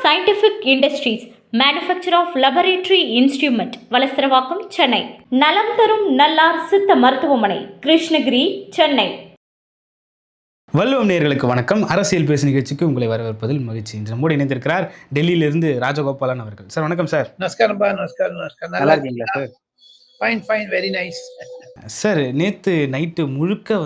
Scientific Industries, Manufacturer of Laboratory Instrument, Valasaravakkam, Chennai. நலம் தரும் நல்லார் சித்த மருத்துவமனை, கிருஷ்ணகிரி, சென்னை. வள்ளுவம் நேயர்களுக்கு வணக்கம். அரசியல் பேசு நிகழ்ச்சிக்கு உங்களை வரவேற்பதில் மகிழ்ச்சி. இன்று நம்மோடு இணைந்திருக்கிறார் டெல்லியிலிருந்து ராஜகோபாலன் அவர்கள். சார் வணக்கம் சார். நமஸ்காரம்பா. நமஸ்காரம். நல்லா இருக்கீங்களா sir? Fine, very nice. Sir, நேற்று நைட்டு முழுக்க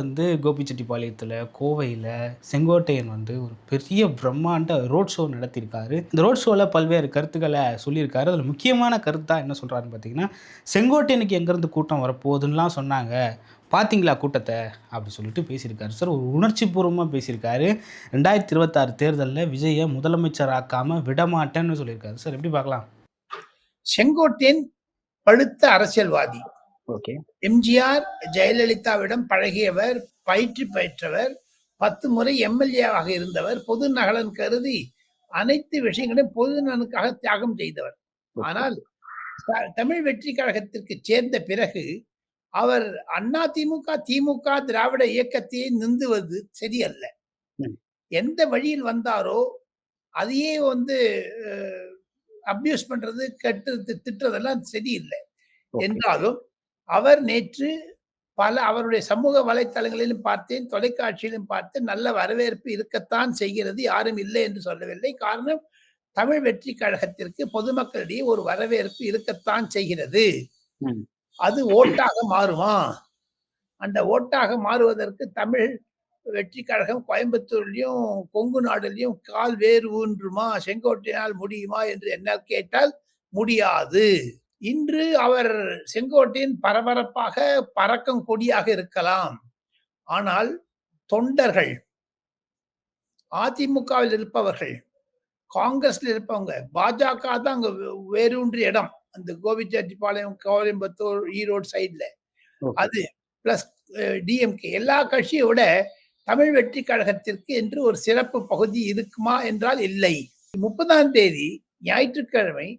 கோபிச்செட்டிப்பாளையத்தில், கோவையில் செங்கோட்டையன் ஒரு பெரிய பிரம்மாண்ட ரோட் ஷோ நடத்தியிருக்காரு. இந்த ரோட் ஷோவில் பல்வேறு கருத்துக்களை சொல்லியிருக்காரு. அதில் முக்கியமான கருத்தாக என்ன சொல்கிறாருன்னு பார்த்தீங்கன்னா, செங்கோட்டையனுக்கு எங்கேருந்து கூட்டம் வரப்போகுதுன்னெலாம் சொன்னாங்க, பார்த்தீங்களா கூட்டத்தை அப்படி சொல்லிட்டு பேசியிருக்காரு சார். ஒரு உணர்ச்சி பூர்வமாக பேசியிருக்காரு. 2026 தேர்தலில் விஜயை முதலமைச்சராக்காமல் விடமாட்டேன்னு சொல்லியிருக்காரு சார். எப்படி பார்க்கலாம்? செங்கோட்டையன் பழுத்த அரசியல்வாதி. ஓகே. எம்ஜிஆர் ஜெயலலிதாவிடம் பழகியவர், பயிற்சி பெற்றவர், 10 முறை எம்எல்ஏவாக இருந்தவர், பொது நலன் கருதி அனைத்து விஷயங்களையும் பொது நலனுக்காக தியாகம் செய்தவர். ஆனால் தமிழ் வெற்றி கழகத்திற்கு சேர்ந்த பிறகு அவர் அதிமுக, திமுக, திராவிட இயக்கத்தையே நிந்துவது சரியல்ல. எந்த வழியில் வந்தாரோ அதையே அபியூஸ் பண்றது, திட்டுறதெல்லாம் சரியில்லை. என்றாலும் அவர் நேற்று அவருடைய சமூக வலைத்தளங்களிலும் பார்த்தேன், தொலைக்காட்சியிலும் பார்த்து, நல்ல வரவேற்பு இருக்கத்தான் செய்கிறது, யாரும் இல்லை என்று சொல்லவில்லை. காரணம், தமிழ் வெற்றி கழகத்திற்கு பொதுமக்களிடையே ஒரு வரவேற்பு இருக்கத்தான் செய்கிறது. அது ஓட்டாக மாறுமா? அந்த ஓட்டாக மாறுவதற்கு தமிழ் வெற்றி கழகம் கோயம்புத்தூர்லயும் கொங்கு நாடுலயும் கால் வேறு ஊன்றுமா, செங்கோட்டையினால் முடியுமா என்று என்ன கேட்டால் முடியாது. இன்று அவர் செங்கோட்டையின் பரபரப்பாக பறக்கும் கொடியாக இருக்கலாம். ஆனால் தொண்டர்கள், அதிமுகவில் இருப்பவர்கள், காங்கிரஸ்ல இருப்பவங்க, பாஜக தான் அங்க வேரூன்றிய இடம். அந்த கோபிச்செட்டிப்பாளையம், கோயம்புத்தூர், ஈரோடு சைட்ல அது பிளஸ் டிஎம்கே எல்லா கட்சியை விட தமிழ் வெற்றி கழகத்திற்கு என்று ஒரு சிறப்பு பகுதி இருக்குமா என்றால் இல்லை. 30ஆம் தேதி ஞாயிற்றுக்கிழமை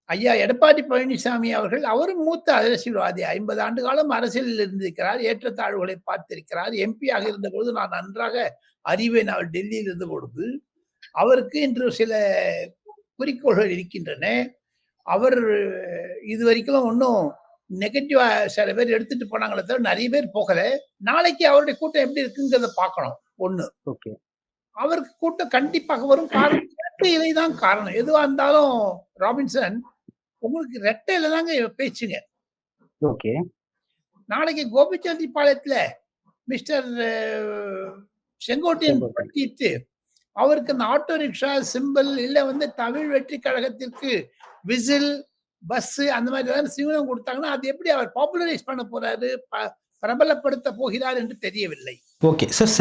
ஐயா எடப்பாடி பழனிசாமி அவர்கள், அவரும் மூத்த அரசியல்வாதி, 50 ஆண்டு காலம் அரசியலில் இருந்திருக்கிறார், ஏற்றத்தாழ்வுகளை பார்த்திருக்கிறார். எம்பியாக இருந்தபோது நான் நன்றாக அறிவேன். அவர் டெல்லியில் இருந்த பொழுது அவருக்கு இன்று சில குறிக்கோள்கள் இருக்கின்றன. அவர் இதுவரைக்கும் ஒன்றும் நெகட்டிவா சில பேர் எடுத்துட்டு போனாங்களே தவிர நிறைய பேர் போகல. நாளைக்கு அவருடைய கூட்டம் எப்படி இருக்குங்கிறத பார்க்கணும். ஒண்ணு, அவருக்கு கூட்டம் கண்டிப்பாக வரும். காரணம் இரட்டை இலை தான் காரணம். எதுவா இருந்தாலும் ராபின்சன், உங்களுக்கு இரட்டை இலை தாங்க பேச்சுங்க. ஓகே. நாளைக்கு கோபிச்செட்டிப்பாளையத்துல மிஸ்டர் செங்கோட்டையன் பட்டிட்டு அவருக்கு அந்த ஆட்டோ ரிக்ஷா சிம்பிள் இல்ல தமிழ் வெற்றி கழகத்திற்கு விசில், பஸ் அந்த மாதிரி ஏதாவது சிவனம் கொடுத்தாங்கன்னா அது எப்படி அவர் பாப்புலரைஸ் பண்ண போறாரு, பிரபலப்படுத்த போகிறார் என்று தெரியவில்லை. ஓகே சார்,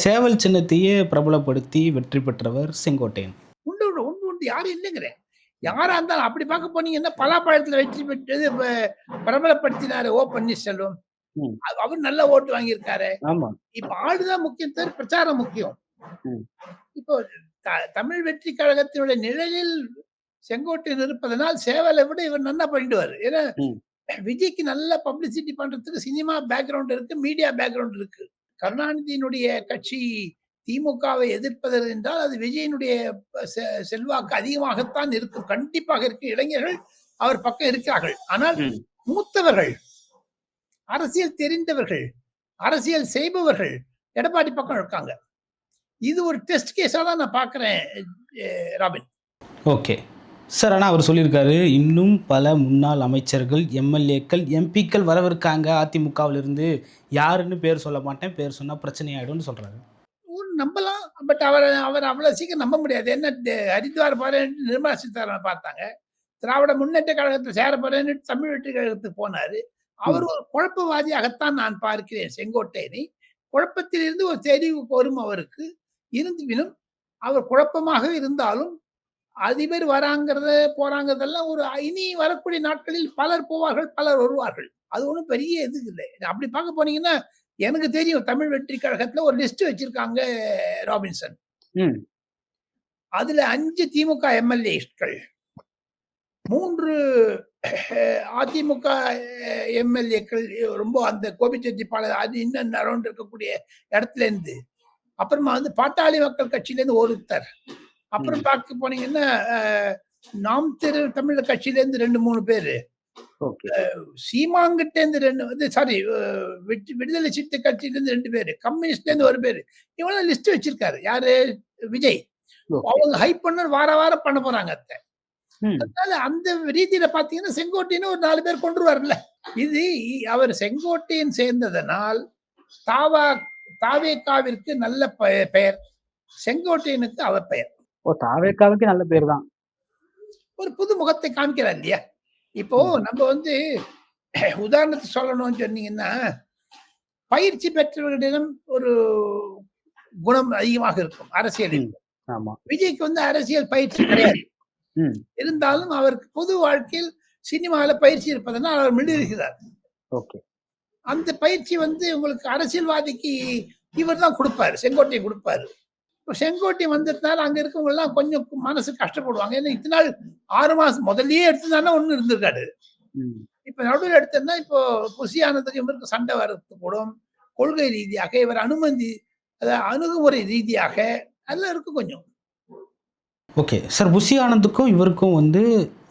சேவல் சின்னத்தையே பிரபலப்படுத்தி வெற்றி பெற்றவர் செங்கோட்டையன். உண்டு யாரும் இல்லைங்கிறேன். யாரா இருந்தாலும் அப்படி பார்க்க போனீங்கன்னா பலாப்பழத்துல வெற்றி பெற்றது பிரபலப்படுத்தினாரு ஓ பன்னீர்செல்வம். அவர் நல்ல ஓட்டு வாங்கியிருக்காரு. இப்ப ஆளுதான் முக்கியம், பிரச்சாரம் முக்கியம். இப்போ தமிழ் வெற்றி கழகத்தினுடைய நிழலில் செங்கோட்டையன் இருப்பதனால் சேவலை விட இவர் நல்லா பண்ணிடுவாரு. ஏன்னா விஜய்க்கு நல்ல பப்ளிசிட்டி பண்றதுக்கு சினிமா பேக்ரவுண்ட் இருக்கு, மீடியா பேக்ரவுண்ட் இருக்கு. கருணாநிதியினுடைய கட்சி திமுகவை எதிர்ப்பது என்றால் அது விஜயனுடைய செல்வாக்கு அதிகமாகத்தான் இருக்கும். கண்டிப்பாக இருக்கு. இளைஞர்கள் அவர் பக்கம் இருக்கிறார்கள். ஆனால் மூத்தவர்கள், அரசியல் தெரிந்தவர்கள், அரசியல் செய்பவர்கள் எடப்பாடி பக்கம் இருக்காங்க. இது ஒரு டெஸ்ட் கேஸா தான் நான் பார்க்கிறேன் ராபின். ஓகே சார், ஆனால் அவர் சொல்லியிருக்காரு, இன்னும் பல முன்னாள் அமைச்சர்கள், எம்எல்ஏக்கள், எம்பிக்கள் வரவிருக்காங்க அதிமுகவிலிருந்து. யாருன்னு பேர் சொல்ல மாட்டேன், பேர் சொன்னா பிரச்சனை ஆயிடும்னு சொல்றாரு. நம்பலாம், பட் அவர் அவ்வளவு சீக்கிரம் நம்ப முடியாது. என்ன ஹரித்வார் போறேன்னு நிர்மலா சீதாராமன் பார்த்தாங்க, திராவிட முன்னேற்ற கழகத்தில் சேர போறேன்னு தமிழ் வெற்றி கழகத்துக்கு போனாரு. அவர் ஒரு குழப்பவாதியாகத்தான் நான் பார்க்கிறேன் செங்கோட்டையனை. குழப்பத்திலிருந்து ஒரு தெரிவுக்கு வரும் அவருக்கு. இருந்துவினும் அவர் குழப்பமாக இருந்தாலும் அதிபர் வராங்கிறத போறாங்கிறதெல்லாம் ஒரு இனி வரக்கூடிய நாட்களில் பலர் போவார்கள், பலர் வருவார்கள். அது ஒன்றும் பெரிய இது இல்லை. அப்படி பார்க்க போனீங்கன்னா எனக்கு தெரியும் தமிழ் வெற்றி கழகத்துல ஒரு லிஸ்ட் வச்சிருக்காங்க ராபின்சன். அதுல 5 திமுக எம்எல்ஏக்கள், 3 அதிமுக எம்எல்ஏக்கள், ரொம்ப அந்த கோபிச்செட்டிப்பாளையம் அது இன்னும் அரௌண்ட் இருக்கக்கூடிய இடத்துல இருந்து, அப்புறமா பாட்டாளி மக்கள் கட்சியில இருந்து ஒருத்தர், அப்புறம் பார்க்க போனீங்கன்னா, நாம் தமிழர் கட்சியிலேருந்து 2, 3 பேரு. ஓகே. சீமான்கிட்டேருந்து 2 வந்து சாரி விடுதலை சிறுத்தை கட்சியிலேருந்து 2 பேரு. கம்யூனிஸ்ட்லேருந்து 1 பேரு. இவங்கலாம் லிஸ்ட் வச்சிருக்காரு. யாரு? விஜய். ஓகே. அவங்க ஹைப் வார வாரம் பண்ண போறாங்க அத. ம். அதனால அந்த ரீதியில பார்த்தீங்கன்னா, செங்கோட்டையனும் ஒரு 4 பேர் கொண்டுருவார்ல. இது அவர் செங்கோட்டையன் சேர்ந்ததனால், தாவா தாவேகாவிற்கு நல்ல பெயர். செங்கோட்டையனுக்கு அவர் பெயர். ஓ! தாவேக்காவுக்கு நல்ல பேர் தான். ஒரு புது முகத்தை காமிக்கிறார் இல்லையா? இப்போ நம்ம வந்து உதாரணத்துக்கு சொல்லணும்னு சொன்னீங்கன்னா, பயிற்சி பெற்றவர்களிடம் ஒரு குணம் அதிகமாக இருக்கும் அரசியலில். ஆமா. விஜய்க்கு வந்து அரசியல் பயிற்சி கிடையாது. ம். இருந்தாலும் அவருக்கு பொது வாழ்க்கையில் சினிமால பயிற்சி இருப்பதனால் அவர் மிளிர்கிறார். ஓகே. அந்த பயிற்சி வந்து உங்களுக்கு அரசியல்வாதிக்கு இவர் தான் குடுப்பாரு. செங்கோட்டையன் குடுப்பாரு. இப்ப செங்கோட்டையன் வந்ததுனால அங்க இருக்கவங்கலாம் கொஞ்சம் மனசு கஷ்டப்படுவாங்க. ஏன்னா இத்தன நாள் 6 மாசம் முதல்லயே எடுத்திருந்தாருன்னா ஒண்ணும் இருந்திருக்காது. ம். இப்ப நடுவுல எடுத்தோம்னா இப்போ புசியானதுக்கு இவருக்கு சண்டை வரக்கூடும். கொள்கை ரீதியாக இவர் அணுகுமுறை ரீதியாக அதெல்லாம் இருக்கும் கொஞ்சம். Okay sir. புஷி ஆனந்துக்கும் இவருக்கும் வந்து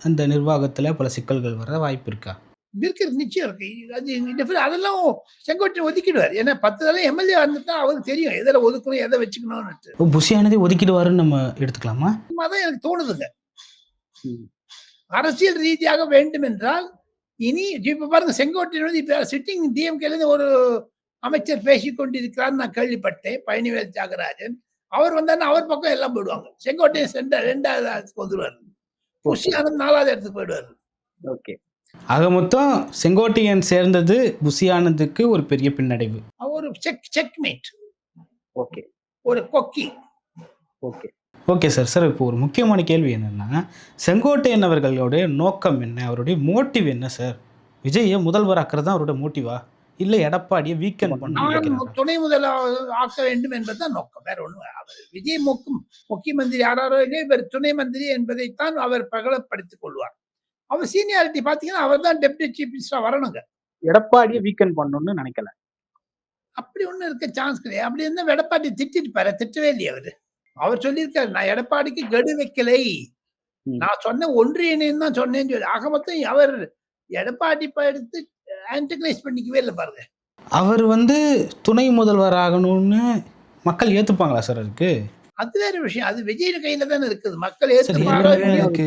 அந்த நிர்வாகத்துல பல சிக்கல்கள் வர வாய்ப்பு இருக்கா? இருக்கிறது நிச்சயம் இருக்கு. அது அதெல்லாம் செங்கோட்டையன் ஒதுக்கிடுவார். ஏன்னா 10 தடவை எம்எல்ஏ வந்துட்டா அவருக்கு தெரியும். எதுல ஒதுக்கணும், எதை வச்சுக்கணும்னுட்டு. புஷி ஆனந்தே ஒதுக்கிடுவாருன்னு நம்ம எடுத்துக்கலாமா? அதான் எனக்கு தோணுதுங்க. ம். அரசியல் ரீதியாக வேண்டும் என்றால், இனி இப்ப பாருங்க செங்கோட்டையன் வந்து இப்ப சிட்டிங் டிஎம்கேலேருந்து ஒரு அமைச்சர் பேசிக் கொண்டிருக்கிறார் நான் கேள்விப்பட்டேன். பழனிவேல் தியாகராஜன். அவர் வந்தாருன்னா அவர் பக்கம் எல்லாம் போயிடுவாங்க. செங்கோட்டையன் 2வது இடத்துக்கு வந்துருவாரு. புஷி ஆனந்த் 4வது இடத்துக்கு போயிடுவாரு. ஓகே. ஆக மொத்தம் செங்கோட்டையன் சேர்ந்தது புஷி ஆனந்துக்கு ஒரு பெரிய பின்னடைவு. ஒரு செக்மேட். ஓகே. ஒரு கொக்கி. ஓகே. Okay sir. சார் இப்போ ஒரு முக்கியமான கேள்வி என்னன்னா, செங்கோட்டையன் அவர்களுடைய நோக்கம் என்ன? அவருடைய மோட்டிவ் என்ன சார்? விஜயை முதல்வராக்குறது தான் அவருடைய மோட்டிவா? இல்ல எடப்பாடியை வீக்கெண்ட் பண்ண நான் நினைக்கிறாரா? துணை முதல்வர் ஆக்க வேண்டும் என்பதுதான் நோக்கம். வேற ஒண்ணும் அவர் விஜய் முக்கிய மந்திரி யாராரோ இவர் துணை மந்திரி என்பதைத்தான் அவர் பிரகடப்படுத்திக் கொள்வார். அவர் சீனியாரிட்டி பாத்தீங்கன்னா அவர் தான் டெப்டி சீஃப் மினிஸ்டரா வரணுங்க. எடப்பாடியை வீக்கெண்ட் பண்ணணும்னு நினைக்கல. அப்படி ஒண்ணும் இருக்க சான்ஸ் கிடையாது. அப்படி இருந்தா எடப்பாடி திட்டிருப்பாரு. திட்டவே இல்லையே அவரு. அவர் சொல்லியிருக்காரு, நான் எடப்பாடிக்கு கெடு வைக்கலை. நான் சொன்ன ஒன்றிய இணையம் தான் சொன்னேன்னு சொல்லி. ஆக மொத்தம் அவர் எடப்பாடி எடுத்து ஆன்டகனைஸ் பண்ணிக்கவே இல்லை பாருங்க. அவர் வந்து துணை முதல்வர் ஆகணும்னு மக்கள் ஏத்துப்பாங்களா சார் அதுக்கு? அது வேற விஷயம். அது விஜய் கையில தானே இருக்குது. மக்கள் சார் ஏத்துப்பாங்க. எனக்கு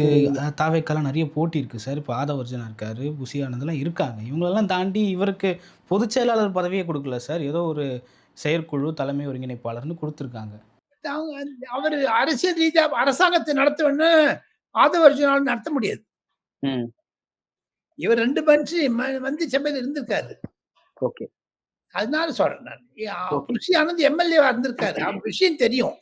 தாவேக்கெல்லாம் நிறைய போட்டி இருக்கு சார். இப்போ ஆதவர்ஜனா இருக்காரு, புஷி ஆனந்தெல்லாம் இருக்காங்க. இவங்களெல்லாம் தாண்டி இவருக்கு பொதுச் செயலாளர் பதவியே கொடுக்கல சார். ஏதோ ஒரு செயற்குழு தலைமை ஒருங்கிணைப்பாளர்னு கொடுத்துருக்காங்க. அவர் அரசியல் ரீதியா அரசாங்கத்தை நடத்தணும்னு ஆதவர்ஜனால் நடத்த முடியாது. இவர் 2 மந்திரி சபையில இருந்திருக்காரு. ஓகே. அதனால சொல்றேன் நான். புஷி ஆனந்த் எம்எல்ஏவா இருந்திருக்காரு. அவருக்கு விஷயம் தெரியும்.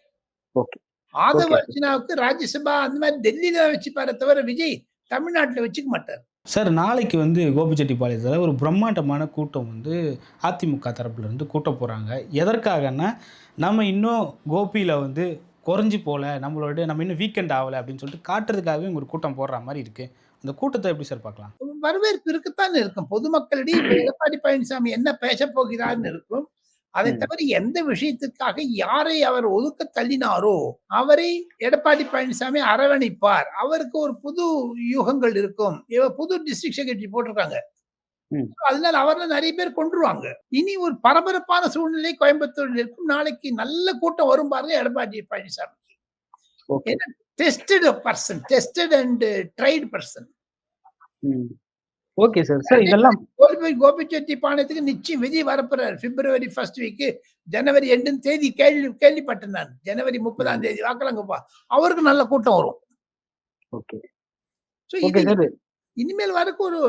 ஓகே. ஆதவர்ஜனாவுக்கு ராஜ்யசபா அந்த மாதிரி டெல்லியில தான் வச்சுப்பாரே தவிர விஜய் தமிழ்நாட்டுல வச்சுக்க மாட்டார். சார் நாளைக்கு வந்து கோபிச்செட்டிப்பாளையத்தில் ஒரு பிரம்மாண்டமான கூட்டம் வந்து அதிமுக தரப்புல இருந்து கூட்ட போகிறாங்க. எதற்காகன்னா, நம்ம இன்னும் கோபியில் வந்து குறைஞ்சி போகல, நம்ம இன்னும் வீக்கெண்ட் ஆகலை அப்படின்னு சொல்லிட்டு காட்டுறதுக்காகவே ஒரு கூட்டம் போடுற மாதிரி இருக்குது. அந்த கூட்டத்தை எப்படி சார் பார்க்கலாம்? வரவேற்பு இருக்குத்தான் இருக்கும். பொதுமக்களிடையே எடப்பாடி பழனிசாமி என்ன பேச போகிறார்னு இருக்கும். அதை தவிர எந்த விஷயத்திற்காக யாரை அவர் ஒதுக்க தள்ளினாரோ அவரை எடப்பாடி பழனிசாமி அரவணைப்பார். அவருக்கு ஒரு புது யூகங்கள் இருக்கும். புது டிஸ்ட்ரிக்ட் செக்ரட்டரி போட்டிருக்காங்க. அதனால அவர்ல நிறைய பேர் கொண்டுருவாங்க. இனி ஒரு பரபரப்பான சூழ்நிலை கோயம்புத்தூரில் இருக்கும். நாளைக்கு நல்ல கூட்டம் வரும் பாருங்க Edappadi Palaniswami. Tested and tried person. Okay sir. Sir இதெல்லாம் கோபிச்செட்டிப்பாளையத்துக்கு நிச்சயம் விஜய் வரப்போறார். பிப்ரவரி 1 வீக் ஜனவரி 2 தேதி கேள்விப்பட்டேன் நான். ஜனவரி 30ஆம் தேதி வாக்கலாங்கப்பா. அவருக்கு நல்ல கூட்டம் வரும். ஓகே. சோ இனிமேல் வரக்கு ஒரு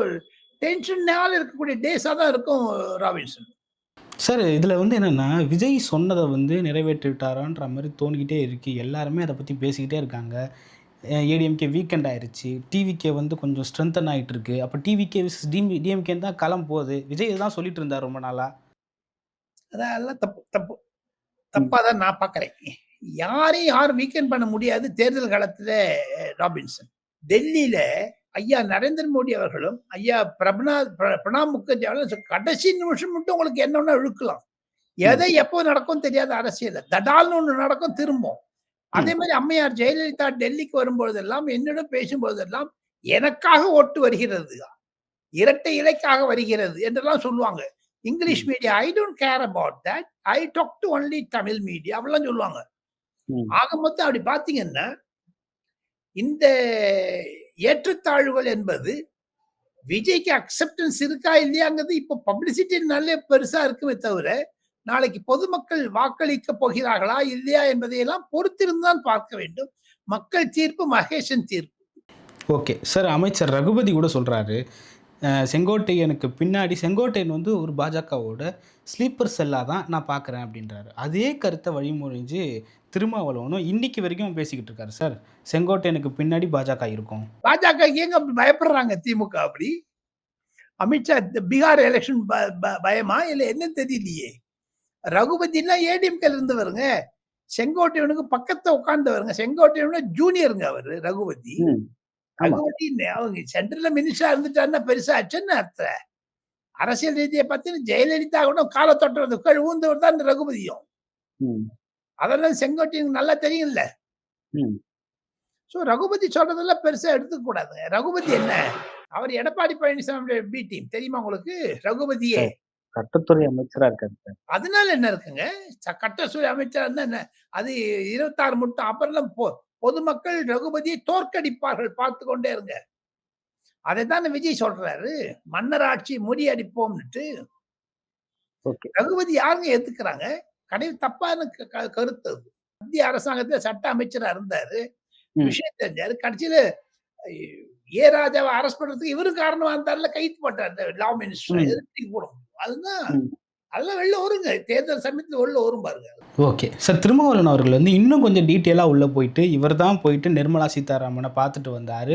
டென்ஷனால இருக்கக்கூடிய டேஸா தான் இருக்கும் ராபின்சன். சார் இதில் வந்து என்னென்னா, விஜய் சொன்னதை வந்து நிறைவேற்றிட்டாரான்ற மாதிரி தோணிக்கிட்டே இருக்கு. எல்லாருமே அதை பற்றி பேசிக்கிட்டே இருக்காங்க. ஏடிஎம்கே வீக்கெண்ட் ஆயிடுச்சு. டிவிகே வந்து கொஞ்சம் ஸ்ட்ரென்தன் ஆகிட்டு இருக்கு. அப்போ டிவிகே விசஸ் டிஎம்கே தான் களம் போகுது. விஜய் தான் சொல்லிட்டு இருந்தார் ரொம்ப நாளா. அதெல்லாம் தப்பா தான் நான் பார்க்குறேன். யாரும் வீக்கெண்ட் பண்ண முடியாது தேர்தல் காலத்துல ராபின்சன். டெல்லியில ஐயா நரேந்திர மோடி அவர்களும் ஐயா பிரணாப் முகர்ஜி அவர்களும் கடைசி நிமிஷம் மட்டும் உங்களுக்கு என்னன்னா இழுக்கலாம். எதை எப்போ நடக்கும் தெரியாத அரசியல். தடால்னு ஒண்ணு நடக்கும் திரும்பும். அதே மாதிரி அம்மையார் ஜெயலலிதா டெல்லிக்கு வரும்பொழுதெல்லாம் என்னிடம் பேசும்பொழுதெல்லாம் எனக்காக ஓட்டு வருகிறது, இரட்டை இலைக்காக வருகிறது என்றெல்லாம் சொல்லுவாங்க. English hmm. Media I don't care about that. I talk to only Tamil media அப்படிலாம் சொல்லுவாங்க. ம். ஆக மொத்தம் அப்படி பார்த்தீங்கன்னா, இந்த ஏற்றத்தாழ்வுகள் என்பது விஜய்க்கு அக்செப்டன்ஸ் இருக்கா இல்லையாங்கிறது இப்போ பப்ளிசிட்டினாலே பெருசா இருக்குமே தவிர, நாளைக்கு பொதுமக்கள் வாக்களிக்க போகிறார்களா இல்லையா என்பதையெல்லாம் பொறுத்திருந்து தான் பார்க்க வேண்டும். மக்கள் தீர்ப்பு மகேஷன் தீர்ப்பு. ஓகே. சார் அமைச்சர் ரகுபதி கூட சொல்றாரு, செங்கோட்டையனுக்கு பின்னாடி செங்கோட்டையன் வந்து ஒரு பாஜகவோட ஸ்லீப்பர் செல்லா தான் நான் பார்க்குறேன் அப்படின்றாரு. அதே கருத்தை வழிமொழிஞ்சு திருமாவளவனும் இன்னைக்கு வரைக்கும் பேசிக்கிட்டு இருக்காரு சார். செங்கோட்டையனுக்கு பின்னாடி பாஜக இருக்கும். பாஜக ஏங்க அப்படி பயப்படுறாங்க திமுக அப்படி? அமித்ஷா பீகார் எலெக்ஷன் பயமா? இல்ல என்னன்னு தெரியலையே. ரகுபதிலாம் ஏடிஎம்கேல இருந்தவருங்க. செங்கோட்டையனுக்கு பக்கத்துல உட்கார்ந்தவருங்க. செங்கோட்டையனோட ஜூனியருங்க அவரு ரகுபதி. ம். ஆமா. ரகுபதி அவங்க சென்ட்ரல்ல மினிஸ்டரா இருந்துட்டாருன்னா பெருசா ஆச்சுன்னு அர்த்தம். அரசியல் ரீதியா பார்த்தீங்கன்னா ஜெயலலிதா கூட கால தொட்டது ஊந்தவர் தான் இந்த ரகுபதியும். ம். அதெல்லாம் செங்கோட்டையனுக்கு நல்லா தெரியும்ல. ம். சோ ரகுபதி சொல்றதெல்லாம் பெருசா எடுத்துக்க கூடாதுங்க. ரகுபதி என்ன? அவர் எடப்பாடி பழனிசாமியோட பி டீம் தெரியுமா உங்களுக்கு? ரகுபதியே. சார், சட்டத்துறை அமைச்சரா இருக்காரு சார். அதனால என்ன இருக்குங்க? சட்டத்துறை அமைச்சரா இருந்தா என்ன? அது 26 மட்டும் அப்புறம் பொதுமக்கள் ரகுபதியை தோற்கடிப்பார்கள் பார்த்துக் கொண்டே இருங்க. அதைத்தானே விஜய் சொல்றாரு. மன்னர் ஆட்சி முறியடிப்போம்னுட்டு. ஓகே. ரகுபதி யாருங்க ஏத்துக்கிறாங்க? தப்பான கருத்து அது. மத்திய அரசாங்கத்துல சட்ட அமைச்சரா இருந்தாரு. ம். விஷயம் தெரிஞ்சாரு. கடைசியில ஏ ராஜாவை அரெஸ்ட் பண்றதுக்கு இவரும் காரணமா இருந்தாருல, கைது போட்டாரு லா மினிஸ்டர். ம். எதுக்கு தூக்கி போட முடியும்? அதுதான் ம். அதெல்லாம் வெளில வருங்க. தேர்தல் சமயத்துல வெளில வரும் பாருங்க. ஓகே. சார் திருமாவளவன் அவர்கள் வந்து இன்னும் கொஞ்சம் டீட்டெயிலாக உள்ளே போயிட்டு, இவர் தான் போயிட்டு நிர்மலா சீதாராமனை பார்த்துட்டு வந்தார்.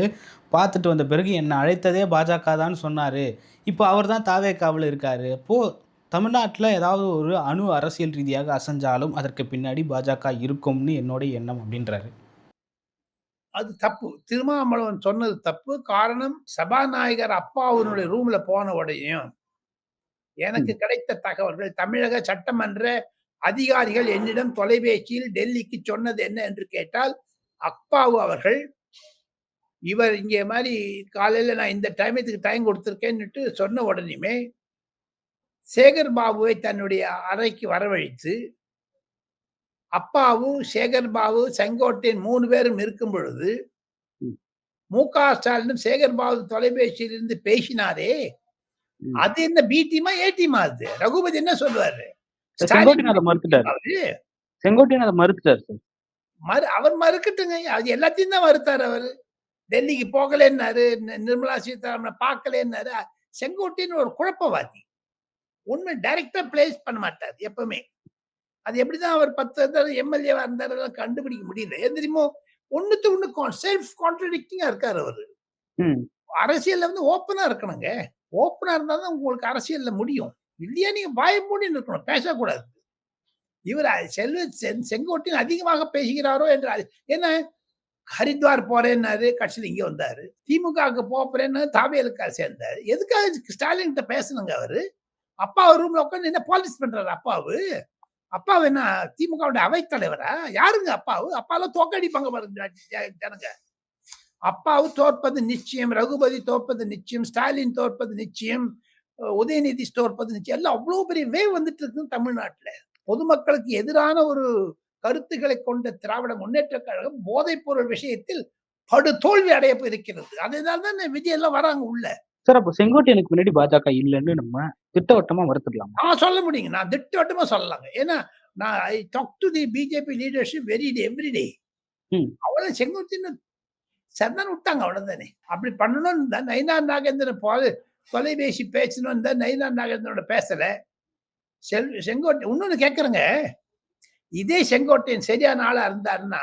பார்த்துட்டு வந்த பிறகு என்னை அழைத்ததே பாஜக தான் சொன்னார். இப்போ அவர் தான் தாவேகாவில் இருக்கார். அப்போது தமிழ்நாட்டில் ஏதாவது ஒரு அணு அரசியல் ரீதியாக அசைஞ்சாலும் அதற்கு பின்னாடி பாஜக இருக்கும்னு என்னுடைய எண்ணம் அப்படின்றாரு. அது தப்பு. திருமாவளவன் சொன்னது தப்பு. காரணம் சபாநாயகர் அப்பாவுனுடைய ரூம்ல போன உடனேயும் எனக்கு ம். கிடைத்த தகவல்கள் தமிழக சட்டமன்ற அதிகாரிகள் என்னிடம் தொலைபேசியில் டெல்லிக்கு சொன்னது என்ன என்று கேட்டால், அப்பாவு அவர்கள் இவர் இங்கே மாதிரி காலையில நான் இந்த டைம் கொடுத்திருக்கேன்னுட்டு சொன்ன உடனேயுமே சேகர் பாபுவை தன்னுடைய அறைக்கு வரவழைத்து, அப்பாவு, சேகர் பாபு, செங்கோட்டையன் 3 பேரும் இருக்கும் பொழுது, ம். மு.க. ஸ்டாலினும் சேகர் பாபு தொலைபேசியில் இருந்து பேசினாரே, ம். அது என்ன பி டீமா, ஏ டீமா அது? ரகுபதி என்ன சொல்லுவாரு? செங்கோட்டையன் அத மறுத்துட்டாரு. அவரு செங்கோட்டையன் அத மறுத்துட்டாரு சார். அவர் மறுக்கட்டுங்க. அது எல்லாத்தையும் தான் மறுத்தாரு அவரு. டெல்லிக்கு போகலன்னாரு, நிர்மலா சீதாராமன பார்க்கலன்னாரு. செங்கோட்டையன் ஒரு குழப்பவாதி. உண்மை டைரக்ட்டா பிளேஸ் பண்ண மாட்டாரு எப்பவுமே. அது எப்படிதான் அவர் 10 தடவ எம்எல்ஏவா இருந்தாருலாம் கண்டுபிடிக்க முடியல. ஏன் தெரியுமோ? ஒண்ணுத்து ஒண்ணு செல்ஃப் கான்ட்ராடிக்டிங்கா இருக்காரு அவரு. ம். அரசியல்ல வந்து ஓப்பனா இருக்கணுங்க. ஓப்பனா இருந்தா தான் உங்களுக்கு அரசியல்ல முடியும். இல்லையா நீங்க வாய மூடின்னு இருக்கணும். பேசக்கூடாது. இவர் செங்கோட்டையன் அதிகமாக பேசுகிறாரோ என்று ஏன்னா ஹரித்வார் போறேன்னாரு, கடைசியில இங்க வந்தாரு. திமுகவுக்கு போறேன்னு தாவேலுக்கா சேர்ந்தாரு. எதுக்காக ஸ்டாலின் கிட்ட பேசணுங்க அவரு? அப்பா ரூம்ல உட்கார்ந்து என்ன பாலிடிக்ஸ் பண்றாரு அப்பாவு? அப்பாவு என்ன திமுகவுடைய அவைத் தலைவரா? யாருங்க அப்பாவு? அப்பாலாம் தோற்கடிப்பாங்க பாருங்க ஜனங்க. அப்பாவு தோற்பது நிச்சயம், ரகுபதி தோற்பது நிச்சயம், ஸ்டாலின் தோற்பது நிச்சயம், உதயநிதி தோற்பது நிச்சயம். எல்லாம் அவ்வளவு பெரிய வேவ் வந்துட்டு இருக்கு தமிழ்நாட்டுல. பொதுமக்களுக்கு எதிரான ஒரு கருத்துக்களை கொண்ட திராவிட முன்னேற்றக் கழகம் போதைப் பொருள் விஷயத்தில் படு தோல்வி அடைய இருக்கிறது. அதனால தான் விஜய் எல்லாம் வராங்க உள்ள. சார், அப்ப செங்கோட்டையனுக்கு முன்னாடி பாஜக இல்லன்னு நம்ம திட்டவட்டமா மறுத்துடலாமா? சொல்ல முடியுங்க. நான் திட்டவட்டமா சொல்லலாங்க. ஏன்னா நான் I talk to the BJP leadership every day. ம். அவ்வளவு செங்கோட்டையன் சரிதான் விட்டாங்க அவ்வளவுதானே. அப்படி பண்ணணும்னு தான் நயினார் நாகேந்திரன் தொலைபேசி பேசணும்னு தான் நயினார் நாகேந்திரனோட பேசல. செங்கோட்டை இன்னொன்னு கேட்கறேங்க. இதே செங்கோட்டையன் சரியான ஆளா இருந்தாருன்னா,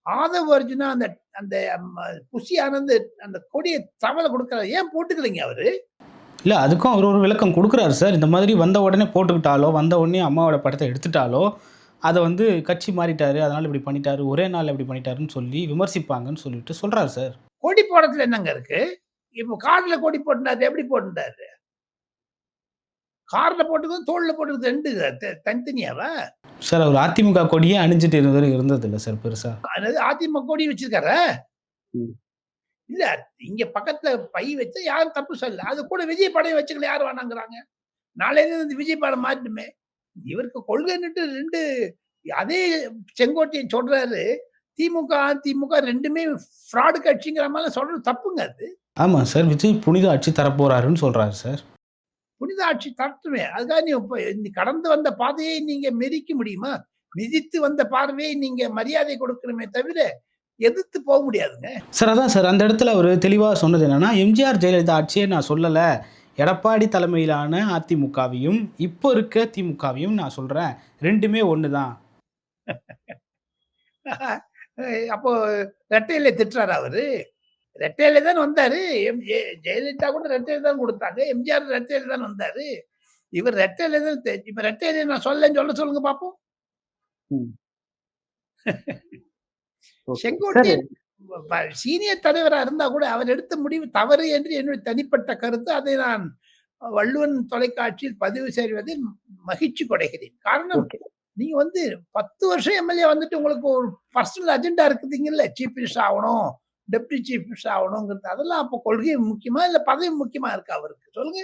ஆதவ அர்ஜுனா அந்த அந்த புஷி ஆனந்த் அந்த கொடிய தவள குடுக்குறாரு. ஏன் போட்டுக்கலைங்க அவரு? இல்லை அதுக்கும் அவர் ஒரு விளக்கம் கொடுக்குறாரு சார். இந்த மாதிரி வந்த உடனே போட்டுக்கிட்டாலோ, வந்த உடனே அம்மாவோட படத்தை எடுத்துட்டாலோ, அதை வந்து கட்சி மாறிட்டாரு, அதனால இப்படி பண்ணிட்டாரு, ஒரே நாள் இப்படி பண்ணிட்டாருன்னு சொல்லி விமர்சிப்பாங்கன்னு சொல்லிட்டு சொல்றாரு சார். கொடி போடுறதுல என்னங்க இருக்கு? இப்போ கார்டுல கொடி போட்டுட்டாரு. எப்படி போட்டுட்டாரு? கார்ல போட்டுக்கிறது, தோள்ல போட்டுக்கிறது 2 தனித்தனியாவா? சார் அவர் அதிமுக கொடியே அணிஞ்சிட்டு இருந்தது இல்ல சார் பெருசா. அதாவது அதிமுக கொடி வச்சிருக்காரா? ம். இல்ல. இங்க பக்கத்துல பை வச்சா யாரும் தப்பு சொல்லல. அது கூட விஜய் படம் வச்சுக்கல யார் வேணாங்கிறாங்க? நாளையிலிருந்து இந்த விஜய் படம் மாறட்டுமே. இவருக்கு கொள்கைன்னுட்டு 2 அதே செங்கோட்டையன் சொல்றாரு. திமுக, அதிமுக 2மே ஃப்ராடு கட்சிங்கிற மாரிலாம் சொல்றது தப்புங்க அது. ஆமா சார். விஜய் புனித ஆட்சி தரப்போறாருன்னு சொல்றாரு சார். புனித ஆட்சி தரட்டுமே. அதுக்காக நீ இப்ப கடந்து வந்த பாதையை நீங்க மிதிக்க முடியுமா? மிதித்து வந்த பார்வையை நீங்க மரியாதை கொடுக்கணுமே தவிர, எதிர்த்து போ முடியாதுங்க. சார் அதான் சார். அந்த இடத்துல அவரு தெளிவா சொன்னது என்னன்னா, எம்ஜிஆர் ஜெயலலிதா ஆட்சியே நான் சொல்லல. எடப்பாடி தலைமையிலான அதிமுகவையும், இப்போ இருக்க திமுகவையும் நான் சொல்றேன். 2மே ஒண்ணு தான். அப்போ ரெட்டை இலை திட்டுறாரா அவரு? ரெட்டை இலை தான வந்தாரு. ஜெயலலிதா கூட ரெட்டை இலை தான் குடுத்தாங்க. எம்ஜிஆர் ரெட்டை இலை தான வந்தாரு. இவர் ரெட்டை இலை தான் இப்ப ரெட்டை இலை நான் சொல்லலன்னு சொல்லுங்க பாப்போம். ம். ஓகே. சார் செங்கோட்டையன் சீனியர் தலைவரா இருந்தா கூட அவர் எடுத்த முடிவு தவறு என்று என்னுடைய தனிப்பட்ட கருத்து. அதை நான் வள்ளுவன் தொலைக்காட்சியில் பதிவு செய்வதில் மகிழ்ச்சி கொடைகிறேன். காரணம் ஓகே. நீங்க 10 வருஷம் எம்எல்ஏ வந்துட்டு உங்களுக்கு ஒரு பர்சனல் அஜெண்டா இருக்குதுங்கல்ல. சீஃப் மினிஸ்டர் ஆவணும், டெப்டி சீஃப் மினிஸ்டர் ஆவணுங்கிறது. அதெல்லாம் அப்போ கொள்கை முக்கியமா? இல்ல பதவி முக்கியமா இருக்கா அவருக்கு? சொல்லுங்க.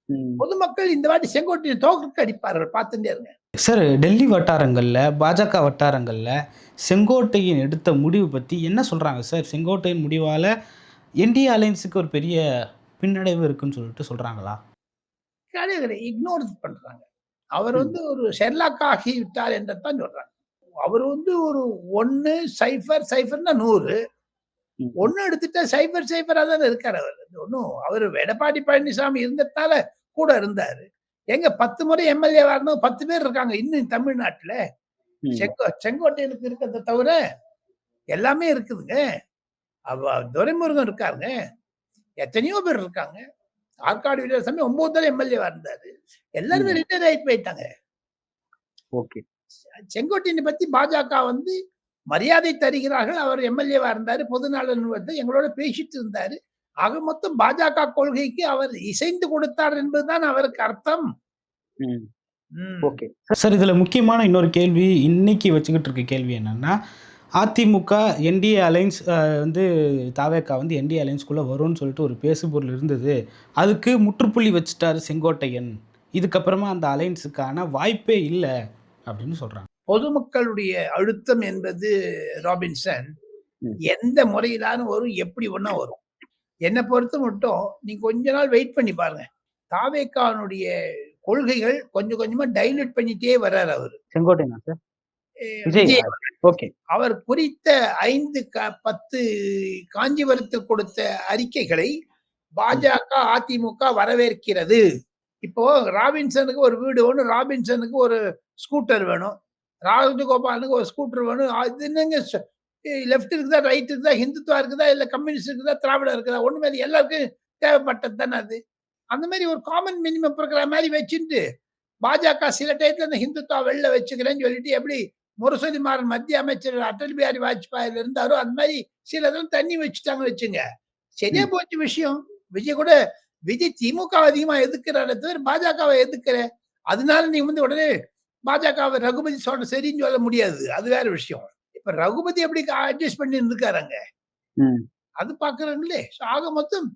ம். பொதுமக்கள் இந்த வாட்டி செங்கோட்டையன் தோற்க அடிப்பார்கள். பார்த்துட்டே இருங்க. சார் டெல்லி வட்டாரங்கள்ல, பாஜக வட்டாரங்கள்ல செங்கோட்டையன் எடுத்த முடிவு பத்தி என்ன சொல்றாங்க சார்? செங்கோட்டையன் முடிவால என்டிஏ அலையன்ஸுக்கு ஒரு பெரிய பின்னடைவு இருக்குன்னு சொல்லிட்டு சொல்றாங்களா? கிடையாது. இக்னோர் பண்றாங்க. அவர் ம். ஒரு ஷெர்லாக் ஆகி விட்டார் என்றுதான் சொல்றாங்க. அவர் ஒரு 1 0 0ன்னா 100 ம். 1 எடுத்துட்டா 0 0 தானே இருக்காரு அவர். அவரு எடப்பாடி பழனிசாமி இருந்ததால கூட இருந்தாரு. எங்க 10 முறை எம்எல்ஏவா இருந்தவங்க 10 பேர் இருக்காங்க இன்னும் தமிழ்நாட்டுல. ம். செங்கோட்டையனுக்கு இருக்கிறத தவிர எல்லாமே இருக்குதுங்க. துரைமுருகன் இருக்காருங்க. எத்தனையோ பேர் இருக்காங்க. ஆற்காடு வீரசாமி 9 தடவை எம்எல்ஏவா இருந்தாரு. எல்லாருமே ம். ரிட்டயர் ஆயிட்டு போயிட்டாங்க. ஓகே. செங்கோட்டையனை பத்தி பாஜக மரியாதை தருகிறார்கள். அவர் எம்எல்ஏவா இருந்தாரு. பொதுநலன் எங்களோட பேசிட்டு இருந்தாரு. ஆக மொத்தம் பாஜக கொள்கைக்கு அவர் இசைந்து கொடுத்தார் என்பதுதான் அவருக்கு அர்த்தம். ம். ம். ஓகே. சார் இதுல முக்கியமான இன்னொரு கேள்வி, இன்னைக்கு வச்சுக்கிட்டு இருக்க கேள்வி என்னன்னா, அதிமுக என்டிஏ அலையன்ஸ் வந்து தாவேகா வந்து என்டிஏ அலையன்ஸ்குள்ள வரும்னு சொல்லிட்டு ஒரு பேசுபொருள் இருந்தது. அதுக்கு முற்றுப்புள்ளி வச்சுட்டாரு செங்கோட்டையன். இதுக்கப்புறமா அந்த அலையன்ஸுக்கான வாய்ப்பே இல்ல அப்படின்னு சொல்றாங்க. பொதுமக்களுடைய அழுத்தம் என்பது ராபின்சன் ம். எந்த முறையிலான வரும், எப்படி வேணா வரும். என்ன பொறுத்த மட்டும் நீங்க கொஞ்ச நாள் வெயிட் பண்ணி பாருங்க. தாவேகானுடைய கொள்கைகள் கொஞ்சம் கொஞ்சமா டைல்யூட் பண்ணிட்டே வர்றாரு அவரு. செங்கோட்டையனா சார்? விஜய் விஜய். ஓகே. அவர் குறித்த 5 10 காஞ்சிபுரத்தில் கொடுத்த அறிக்கைகளை பாஜக, அதிமுக வரவேற்கிறது. இப்போ ராபின்சனுக்கு ஒரு வீடு வேணும், ராபின்சனுக்கு ஒரு ஸ்கூட்டர் வேணும், ராஜகோபாலனுக்கு ஒரு ஸ்கூட்டர் வேணும். அது என்னங்க லெஃப்ட் இருக்குதா, ரைட் இருக்குதா, ஹிந்துத்துவா இருக்குதா, இல்ல கம்யூனிஸ்ட் இருக்குதா, திராவிடம் இருக்குதா? ஒண்ணுமே இல்ல. எல்லாருக்கும் தேவைப்பட்டது தானே அது. அந்த மாதிரி ஒரு காமன் மினிமம் ப்ரோகிராம் மாதிரி வச்சுட்டு பாஜக சில டயத்துல இந்த ஹிந்துத்துவா வெளில வச்சுக்கிறேன்னு சொல்லிட்டு எப்படி முரசொலி மாறன் மத்திய அமைச்சர் அடல் பிஹாரி வாஜ்பாயில் இருந்தாரோ அந்த மாதிரி சில இதெல்லாம் தண்ணி வச்சுட்டாங்க வச்சுங்க. சரியா ம். போச்சு விஷயம். விஜய் திமுக அதிகமா எதிர்க்கிறாரே தவிர பாஜகவை எதிர்க்கிற. அதனால நீங்க உடனே பாஜகவை ரகுபதி சொல்ற சரின்னு சொல்ல முடியாது. அது வேற விஷயம். இப்ப ரகுபதி எப்படி அட்ஜஸ்ட் பண்ணி இருக்காருங்க. ம். அது பாக்குறாங்களே. ஆக மொத்தம்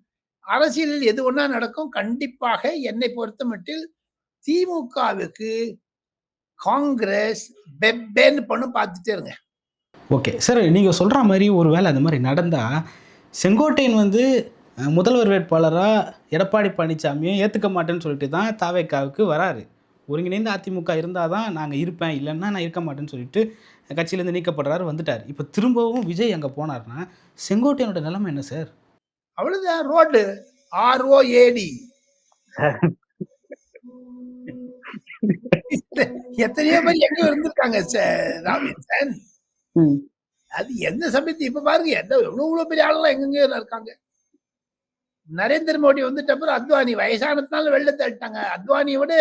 அரசியலில் எது ஒண்ணா நடக்கும். கண்டிப்பாக என்னை பொறுத்தமட்டில் திமுகவுக்கு காங்கிரஸ் பெப்பேன்னு பண்ணும் பார்த்துட்டே இருங்க. ஓகே. சார் நீங்க சொல்ற மாரி ஒரு வேளை அந்த மாரி நடந்தா, செங்கோட்டையன் வந்து முதல்வர் வேட்பாளரா எடப்பாடி பழனிசாமிய ஏத்துக்க மாட்டேன்னு சொல்லிட்டு தான் தாவேகாவுக்கு வராரு. ஒருங்கிணைந்த அதிமுக இருந்தா தான் நாங்க இருப்பேன், இல்லன்னா நான் இருக்க மாட்டேன்னு சொல்லிட்டு கட்சியிலேருந்து நீக்கப்படுறாரு, வந்துட்டாரு. இப்ப திரும்பவும் விஜய் அங்க போனாருன்னா, செங்கோட்டையனோட நிலைமை என்ன சார்? அவ்வளவுதான். Road ROAD. எத்தனையோ பேர் எங்க இருந்திருக்காங்க ராபின்சன். ம். அது எந்த சமயத்து இப்ப பாருங்க எவ்வளவு பெரிய ஆளுலாம் எங்கெங்க இருக்காங்க. நரேந்திர மோடி வந்துட்ட அப்புறம் அத்வானி வயசானதுனால வெளில தள்ளிட்டாங்க. அத்வானியை விட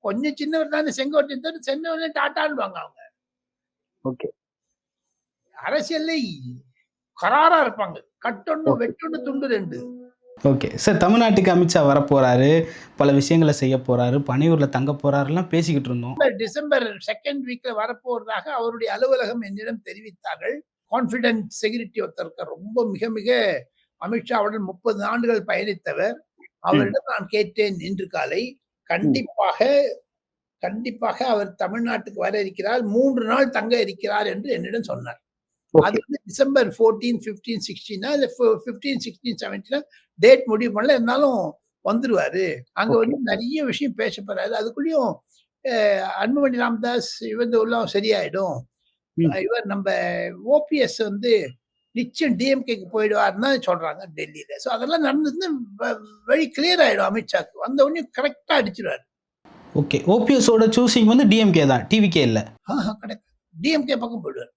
கொஞ்சம் சின்னவர் தானே செங்கோட்டையன். தவிர சென்னவனே டாட்டான்னுவாங்க அவங்க. ஓகே. அரசியல்ல கராரா இருப்பாங்க. கட்டொன்னு ஓகே. வெட்டொன்னு துண்டு 2. ஓகே சார், தமிழ்நாட்டுக்கு அமித்ஷா வரப்போறாரு, பல விஷயங்களை செய்ய போறாரு, பனையூர்ல தங்க போறாருலாம் பேசிக்கிட்டு இருந்தோம். டிசம்பர் 2nd வீக்ல வரப்போவதாக அவருடைய அலுவலகம் என்னிடம் தெரிவித்தார்கள். கான்ஃபிடென்ட் செக்யூரிட்டி ஒருத்தர் இருக்கார். ரொம்ப மிக மிக அமித்ஷாவுடன் 30 ஆண்டுகள் பயணித்தவர். அவரிடம் நான் கேட்டேன் இன்று காலை. கண்டிப்பாக கண்டிப்பாக அவர் தமிழ்நாட்டுக்கு வர இருக்கிறார். 3 நாள் தங்க இருக்கிறார் என்று என்னிடம் சொன்னார். அது வந்து டிசம்பர் 14, 15, 16 இல்ல 15, 16, 17 டேட் முடிவு பண்ணல. இருந்தாலும் வந்துருவாரு. அங்க வந்து நிறைய விஷயம் பேச போறாரு. அதுக்குள்ளயும் அன்புமணி ராமதாஸ் இவங்க சரியாயிடும். இவர் நம்ம ஓபிஎஸ் வந்து நிச்சயம் டிஎம்கேக்கு போயிடுவாருன்னு தான் சொல்றாங்க டெல்லியில. ஸோ அதெல்லாம் நடந்ததுன்னு வெரி கிளியர் ஆயிடும் அமித்ஷாக்கு. வந்த உடனே கரெக்டா அடிச்சிருவாரு. ஓகே, ஓபிஎஸோட சூசிங் வந்து டிஎம்கே தான், டிவிகே இல்ல. கரெக்ட். டிஎம்கே பக்கம் போயிடுவார்.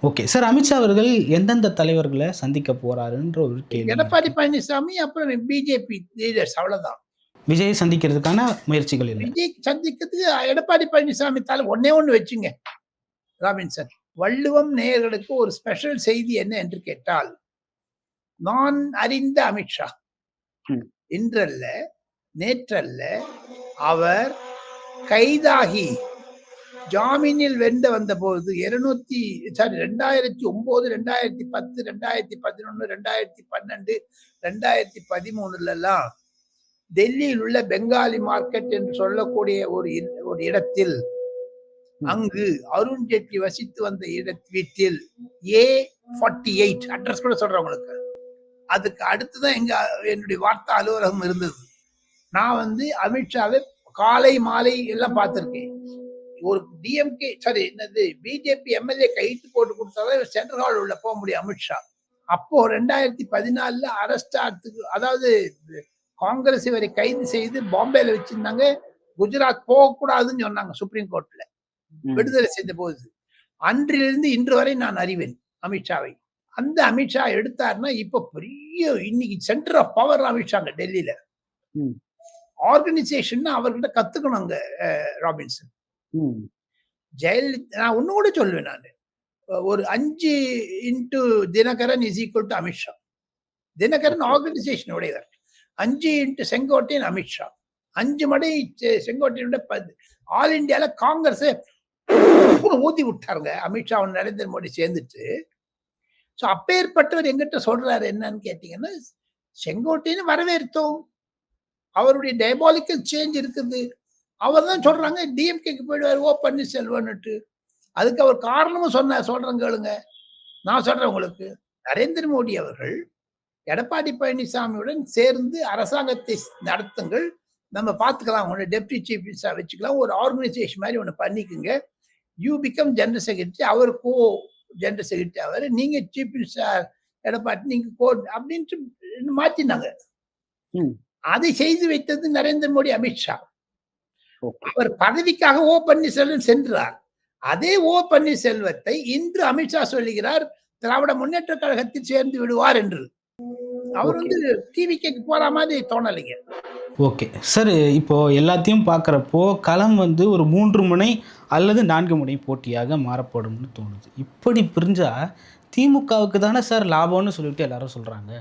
ஓகே சார், அமித்ஷா அவர்கள் எந்தெந்த தலைவர்களை சந்திக்க போறாருன்ற ஒரு கேள்வி. எடப்பாடி பழனிசாமி அப்புறம் பிஜேபி லீடர்ஸ் அவ்வளவுதான். விஜய் சந்திக்கிறதுக்கான முயற்சிகள் இல்லை. விஜய் சந்திக்கிறதுக்கு எடப்பாடி பழனிசாமி தலை ஒண்ணு வச்சுங்க ராபின்சன். வள்ளுவம் நேயர்களுக்கு ஒரு ஸ்பெஷல் செய்தி என்ன என்று கேட்டால், நான் அறிந்த அமித்ஷா இன்றல்ல நேற்றல்ல, அவர் கைதாகி ஜாமீனில் வென்ற வந்த போது 2009, 2010, 2011, 2012, 2013 டெல்லியில் உள்ள பெங்காலி மார்க்கெட் என்று சொல்லக்கூடிய ஒரு இடத்தில், அங்கு அருண் ஜேட்லி வசித்து வந்த வீட்டில் A48 அட்ரஸ் கூட சொல்றேன் உங்களுக்கு. அதுக்கு அடுத்துதான் என்னுடைய வார்த்தா அலுவலகம் இருந்தது. நான் வந்து அமித்ஷாவை காலை மாலை எல்லாம் பார்த்திருக்கேன். ஒரு டிஎம்கே என்னது பிஜேபி எம்எல்ஏ கைத்து போட்டு கொடுத்தாதான் சென்ட்ரல் ஹால் உள்ள போக முடியும் அமித்ஷா. அப்போ 2014 அரெஸ்ட் ஆகிறதுக்கு, அதாவது காங்கிரஸ் இவரை கைது செய்து பாம்பேல வச்சிருந்தாங்க. குஜராத் போகக்கூடாதுன்னு சொன்னாங்க சுப்ரீம் கோர்ட்ல விடுதலை செய்த போது. அன்றிலிருந்து இன்று வரை நான் அறிவேன் அமித்ஷாவை. அந்த அமித்ஷா எடுத்தாருன்னா இப்ப பெரிய இன்னைக்கு சென்டர் ஆஃப் பவர் அமித்ஷாங்க டெல்லியில. ஆர்கனைசேஷன் அவர்கிட்ட கத்துக்கணுங்க ராபின்சன். ஜெயலலிதா நான் ஒண்ணு கூட சொல்லுவேன். நான் ஒரு 5 into Dinakaran is equal to Amit Shah. Dinakaran organisation உடையவர். 5 இன்டு செங்கோட்டையன் அமித்ஷா. 5 மடை செங்கோட்டையனோட ஆல் இந்தியால காங்கிரஸ் ஊதி விட்டாருங்க அமித்ஷா நரேந்திர மோடி சேர்ந்துட்டு. ஸோ அப்பேற்பட்டவர் எங்கிட்ட சொல்றாரு என்னன்னு கேட்டீங்கன்னா, செங்கோட்டையன் வரவேற்றோம், அவருடைய டயபாலிக்கல் சேஞ்ச் இருக்குது. அவர் தான் சொல்றாங்க டிஎம்கேக்கு போயிடுவார் ஓ பன்னீர்செல்வம்னுட்டு. அதுக்கு அவர் காரணமும் சொல்றேன் கேளுங்க. நான் சொல்றேன் உங்களுக்கு. நரேந்திர மோடி அவர்கள் எடப்பாடி பழனிசாமியுடன் சேர்ந்து அரசாங்கத்தை நடத்துங்கள், நம்ம பார்த்துக்கலாம், ஒன்று டெப்டி சீஃப் மினிஸ்டர் வச்சுக்கலாம், ஒரு ஆர்கனைசேஷன் மாதிரி ஒன்று பண்ணிக்குங்க, யூ பிகம் ஜெனரல் செக்ரட்டரி, அவர் கோ ஜெனரல் செக்ரட்டரி அவர், நீங்க சீஃப் மினிஸ்டர் எடப்பாடி, நீங்க கோ அப்படின்ட்டு மாத்தினாங்க. அதை செய்து வைத்தது நரேந்திர மோடி அமித்ஷா. அவர் பதவிக்காக ஓ பன்னீர்செல்வம் சென்றார். அதே ஓ பன்னீர்செல்வத்தை இன்று அமித்ஷா சொல்லுகிறார் திராவிட முன்னேற்ற கழகத்தில் சேர்ந்து விடுவார் என்று. அவர் வந்து டிவிக்கு போற மாதிரி தோணலைங்க. ஓகே சார், இப்போ எல்லாத்தையும் பார்க்குறப்போ களம் வந்து ஒரு 3 முனை அல்லது 4 முனை போட்டியாக மாறப்படும்னு தோணுது. இப்படி பிரிஞ்சா திமுகவுக்கு தானே சார் லாபம்னு சொல்லிட்டு எல்லாரும் சொல்றாங்க.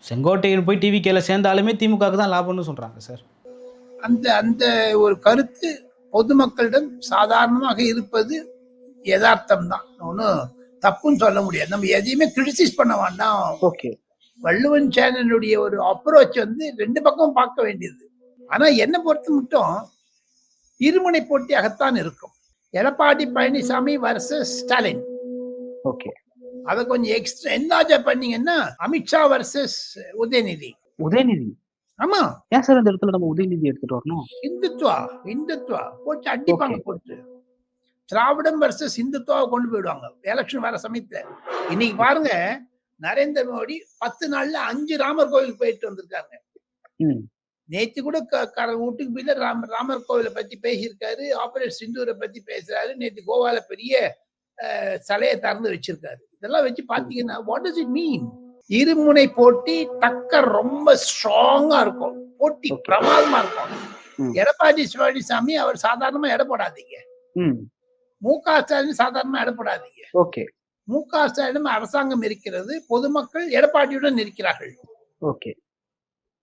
செங்கோட்டையன் போய் டிவிகேல சேர்ந்தாலுமே திமுகவுக்கு தான் லாபம்னு சொல்றாங்க சார். அந்த அந்த ஒரு கருத்து பொதுமக்களிடம் சாதாரணமாக இருப்பது யதார்த்தம் தான். ஒன்றும் தப்புன்னு சொல்ல முடியாது. நம்ம எதையுமே கிரிட்டிசைஸ் பண்ண வேண்டாம். ஓகே, வள்ளுவன் சேனலுடைய ஒரு அப்ரோச் வந்து 2 பக்கமும் பார்க்க வேண்டியது. ஆனா என்ன பொறுத்து மட்டும் இருமுனை போட்டியாகத்தான் இருக்கும். எடப்பாடி பழனிசாமி வர்சஸ் ஸ்டாலின். ஓகே, அதை கொஞ்சம் எக்ஸ்ட்ரா என்லார்ஜ் பண்ணீங்கன்னா அமித்ஷா வர்சஸ் உதயநிதி. உதயநிதி. ஆமா, ஏன் சார் இந்த இடத்துல நம்ம உதயநிதி எடுத்துட்டு வரணும்? இந்துத்வா போட்டு அடிப்பாங்க. போட்டு திராவிடம் வர்சஸ் இந்துத்வாவை கொண்டு போயிடுவாங்க எலெக்ஷன் வர சமயத்துல. இன்னைக்கு பாருங்க, நரேந்திர மோடி 10 நாள்ல 5 ராமர் கோவிலுக்கு போயிட்டு வந்திருக்காங்க. நேற்று கூட வீட்டுக்கு போயில ராமர் கோவிலை பத்தி பேசியிருக்காரு, ஆபரேஷன் சிந்தூரை பத்தி பேசுறாரு. நேற்று கோவால பெரிய சிலையை திறந்து வச்சிருக்காரு. இதெல்லாம் வச்சு பாத்தீங்கன்னா வாட் டஸ் இட் மீன்? இருமுனை போட்டி டக்கர் ரொம்ப ஸ்ட்ராங்கா இருக்கும், போட்டி பிரமாதமா இருக்கும். எடப்பாடி பழனிசாமி அவர் சாதாரணமா எடை போடாதீங்க, மு க ஸ்டாலின் சாதாரணமா எடை போடாதீங்க. ஓகே, மு.க. ஸ்டாலினும் அரசாங்கம் இருக்கிறது. பொதுமக்கள் எடப்பாடியுடன் இருக்கிறார்கள். ஓகே.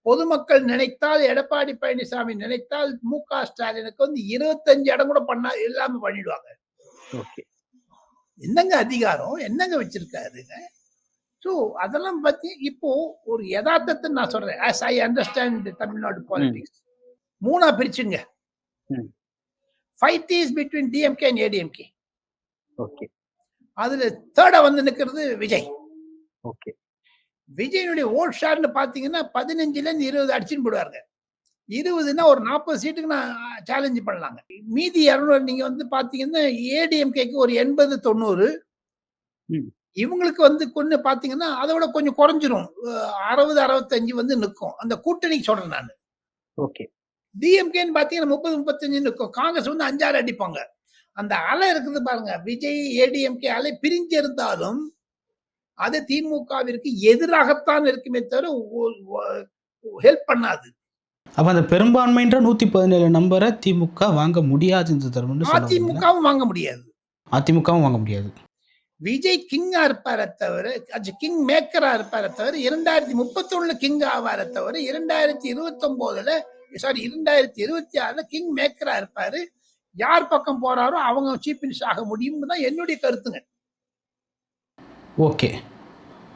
பொதுமக்கள் நினைத்தால், எடப்பாடி பழனிசாமி நினைத்தால் மு.க. ஸ்டாலினுக்கு வந்து 25 இடம் கூட இல்லாம பண்ணிடுவாங்க. ஓகே. என்னங்க அதிகாரம்? என்னங்க வச்சிருக்காருங்க? ஸோ அதெல்லாம் பத்தி இப்போ ஒரு யதார்த்தத்தை நான் சொல்றேன். As I understand Tamil Nadu politics. 3ஆ பிரிச்சுங்க. ம். Fight is between DMK and ADMK. Okay. அதுல 3ஆ வந்து நிக்கிறது விஜய். ஓகே. விஜயனுடைய ஓட் ஷேர்னு பாத்தீங்கன்னா 15ல இருந்து 20 அடிச்சுன்னு போடுவாருங்க. 20ன்னா ஒரு 40 சீட்டுக்கு நான் சேலஞ்ச் பண்ணலாங்க. மீதி 200 நீங்க வந்து பாத்தீங்கன்னா ஏடிஎம்கேக்கு ஒரு 80, 90. ம். இவங்களுக்கு வந்து கொஞ்சம் பாத்தீங்கன்னா அதை விட கொஞ்சம் குறைஞ்சிரும். 60, 65 வந்து நிக்கும். அந்த கூட்டணிக்கு சொல்றேன் நானு. ஓகே. டிஎம்கேன்னு பாத்தீங்கன்னா 30, 35 நிக்கும். காங்கிரஸ் வந்து 5, 6 அடிப்பாங்க. அந்த அலை இருக்குது பாருங்க. விஜய் ஏடிஎம்கே அலை பிரிஞ்சிருந்தாலும் அது திமுகவிற்கு எதிராகத்தான் இருக்குமே தவிர ஹெல்ப் பண்ணாது. அப்ப அந்த பெரும்பான்மைன்ற 117 நம்பரை திமுக வாங்க முடியாது இந்த தருணம்னு சொல்ல வரீங்களா? அதிமுகவும் வாங்க முடியாது. அதிமுகவும் வாங்க முடியாது. விஜய் கிங்கா இருப்பாரே தவிர, கிங் மேக்கரா இருப்பாரே தவிர 2031 கிங் ஆவாரே தவிர 2029ல 2026ல கிங் மேக்கரா இருப்பாரு. யார் பக்கம் போறாரோ அவங்க சீஃப் மினிஸ்டர் ஆக முடியும்னு தான் என்னுடைய கருத்துங்க. ஓகே.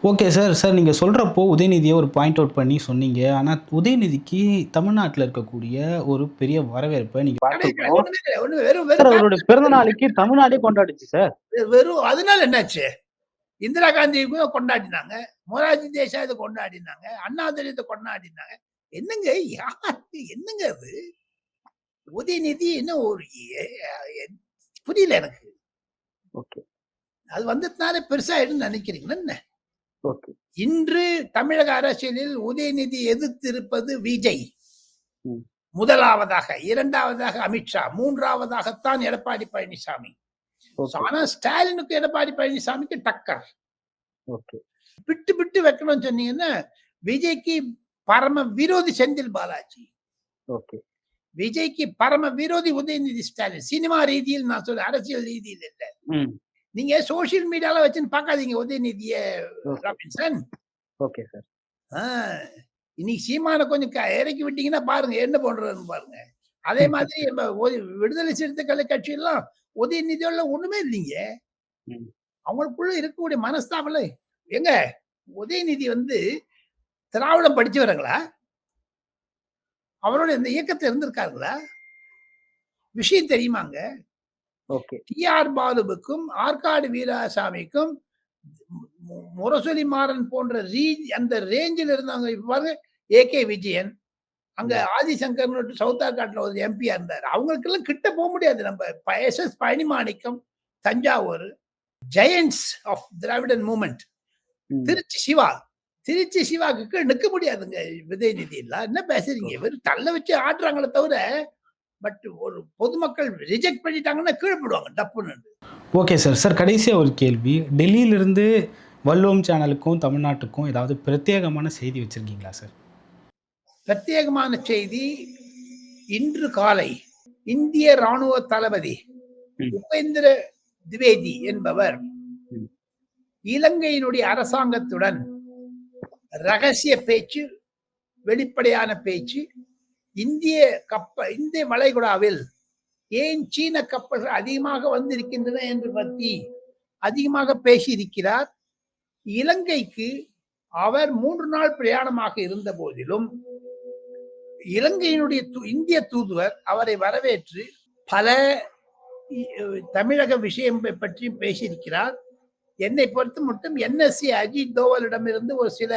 Okay sir. சார் நீங்க சொல்றப்போ உதயநிதியை ஒரு பாயிண்ட் அவுட் பண்ணி சொன்னீங்க. ஆனா உதயநிதிக்கு தமிழ்நாட்டுல இருக்கக்கூடிய ஒரு பெரிய வரவேற்பை நீங்க பார்த்திருக்கோம். ஒண்ணுமே சார் அவருடைய பிறந்த நாளைக்கு தமிழ்நாடே கொண்டாடிச்சு சார். வெறும் அதனால என்னாச்சு? இந்திரா காந்திக்கும் கொண்டாடினாங்க, மொரார்ஜி தேசாய் இதை கொண்டாடினாங்க, அண்ணாதுரை இதை கொண்டாடினாங்க. என்னங்க என்னங்க அது? உதயநிதி என்ன ஒரு புரியல எனக்கு. ஓகே. அது வந்ததுனால பெருசாயிடும் நினைக்கிறீங்களா என்ன? ஓகே. இன்று தமிழக அரசியலில் உதயநிதி எதிர்த்திருப்பது விஜய். ம். முதலாவதாக, 2வதாக அமித்ஷா, 3வதாகத்தான் எடப்பாடி பழனிசாமி. ஓகே. ஆனா ஸ்டாலினுக்கு எடப்பாடி பழனிசாமிக்கு டக்கர். ஓகே. விட்டு வைக்கணும்னு சொன்னீங்கன்னா விஜய்க்கு பரம விரோதி செந்தில் பாலாஜி, ஓகே. விஜய்க்கு பரம விரோதி உதயநிதி ஸ்டாலின். சினிமா ரீதியில் நான் சொல்ல, அரசியல் ரீதியில் இல்ல. ம். நீங்க சோசியல் மீடியால வச்சுன்னு பார்க்காதீங்க உதயநிதிய ஓகே. ராபின்சன். Okay sir. இன்னைக்கு சீமான கொஞ்சம் இறக்கி விட்டீங்கன்னா பாருங்க என்ன பண்றதுன்னு பாருங்க. அதே மாதிரி நம்ம விடுதலை சிறுத்தைகள் கட்சி எல்லாம் உதயநிதியோட ஒண்ணுமே இல்லைங்க. ம். அவங்களுக்குள்ள இருக்கக்கூடிய மனஸ்தாபம் எங்க உதயநிதி வந்து திராவிடம் படிச்சவர்களா? அவரோட இந்த இயக்கத்தில் இருந்திருக்காங்களா? விஷயம் தெரியுமாங்க? ஓகே. டி.ஆர். பாலுவுக்கும் ஆற்காடு வீராசாமிக்கும் முரசொலி மாறன் போன்ற அந்த ரேஞ்சில் இருந்தவங்க. இப்ப பாருங்க ஏ.கே. விஜயன், அங்க ஆதிசங்கர் சவுத் ஆர்காட்ல ஒரு எம்பியா இருந்தாரு. அவங்களுக்கெல்லாம் கிட்ட போக முடியாது. நம்ம S S. Palanimanickam Thanjavur, giants of Dravidian movement, Trichy சிவாக்கு நிக்க முடியாதுங்க உதயநிதி எல்லாம். என்ன பேசுறீங்க? வெறும் தள்ள வச்சு ஆடுறாங்களே தவிர, பட் ஒரு பொதுமக்கள் ரிஜெக்ட் பண்ணிட்டாங்கன்னா கீழே போடுவாங்க டப்புன்னு. Okay sir. சார் கடைசியாக ஒரு கேள்வி. டெல்லியிலிருந்து வல்லோம் சேனலுக்கும் தமிழ்நாட்டுக்கும் ஏதாவது பிரத்யேகமான செய்தி வச்சிருக்கீங்களா சார்? பிரத்யேகமான செய்தி, இன்று காலை இந்திய ராணுவ தளபதி உபேந்திர திவேதி என்பவர் இலங்கையினுடைய அரசாங்கத்துடன் ரகசிய பேச்சு, வெளிப்படையான பேச்சு, இந்திய வளைகுடாவில் ஏன் சீன கப்பல்கள் அதிகமாக வந்திருக்கின்றன என்று பற்றி அதிகமாக பேசியிருக்கிறார். இலங்கைக்கு அவர் 3 நாள் பிரயாணமாக இருந்த போதிலும் இலங்கையினுடைய இந்திய தூதுவர் அவரை வரவேற்று பல தமிழக விஷயம் பற்றியும் பேசியிருக்கிறார். என்னை பொறுத்த மட்டும் NSC அஜித் தோவலிடமிருந்து ஒரு சில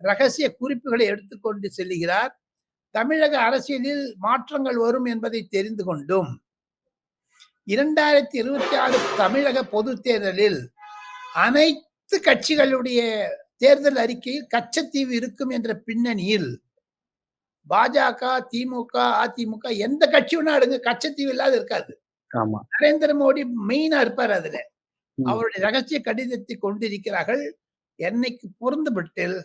ரகசிய குறிப்புகளை எடுத்துக்கொண்டு செல்கிறார். தமிழக அரசியலில் மாற்றங்கள் வரும் என்பதை தெரிந்து கொண்டும் 2026 தமிழக பொது தேர்தலில் அனைத்து கட்சிகளுடைய தேர்தல் அறிக்கையில் கச்சத்தீவு இருக்கும் என்ற பின்னணியில் பாஜக, திமுக, அதிமுக எந்த கட்சி வேணா எடுங்க, கச்சத்தீவு இல்லாத இருக்காது. நரேந்திர மோடி மெயினா இருப்பார். அதுல அவருடைய ரகசிய கடிதத்தை கொண்டிருக்கிறார்கள். என்னைக்கு பொருந்துபட்டில்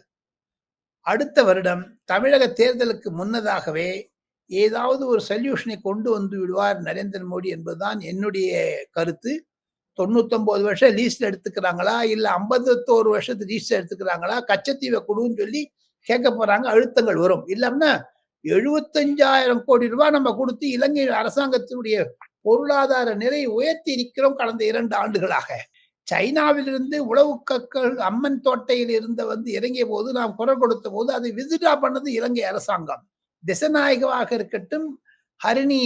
அடுத்த வருடம் தமிழக தேர்தலுக்கு முன்னதாகவே ஏதாவது ஒரு சொல்யூஷனை கொண்டு வந்து விடுவார் நரேந்திர மோடி என்பதுதான் என்னுடைய கருத்து. 99 வருஷம் லீஸ்ல எடுத்துக்கிறாங்களா, இல்ல 51 வருஷத்துக்கு லீஸ்ல எடுத்துக்கிறாங்களா, கச்சத்தீவை குடுன்னு சொல்லி கேட்க போறாங்க. அழுத்தங்கள் வரும். இல்லன்னா 75,000 கோடி ரூபாய் நம்ம குடுத்து இலங்கை அரசாங்கத்தினுடைய பொருளாதார நிலையை உயர்த்தி இருக்கிறோம் கடந்த 2 ஆண்டுகளாக. சைனாவிலிருந்து உளவு கற்கள் அம்மன் தோட்டையில் இருந்த வந்து இறங்கிய போது நாம் குரல் கொடுத்த போது அதை வித்ட்ரா பண்ணது இலங்கை அரசாங்கம். திசநாயகவாக இருக்கட்டும், ஹரிணி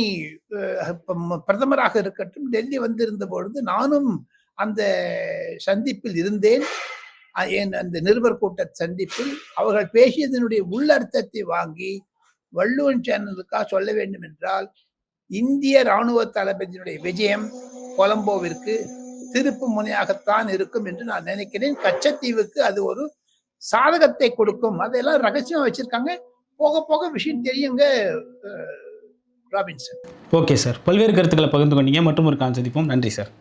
பிரதமராக இருக்கட்டும், டெல்லி வந்திருந்த பொழுது நானும் அந்த சந்திப்பில் இருந்தேன். என் அந்த நிருபர் கூட்ட சந்திப்பில் அவர்கள் பேசியதனுடைய உள்ளர்த்தத்தை வாங்கி வள்ளுவன் சேனலுக்காக சொல்ல வேண்டும் என்றால், இந்திய ராணுவ தளபதியினுடைய விஜயம் கொலம்போவிற்கு திருப்பு முனையாகத்தான் இருக்கும் என்று நான் நினைக்கிறேன். கச்சத்தீவுக்கு அது ஒரு சாதகத்தை கொடுக்கும். அதெல்லாம் ரகசியமா வச்சிருக்காங்க. போக போக விஷயம் தெரியுங்க. ராபின்சன். ஓகே சார், பல்வேறு கருத்துக்களை பகிர்ந்து கொண்டீங்க. மற்றும் ஒரு கால் சந்திப்போம். நன்றி சார்.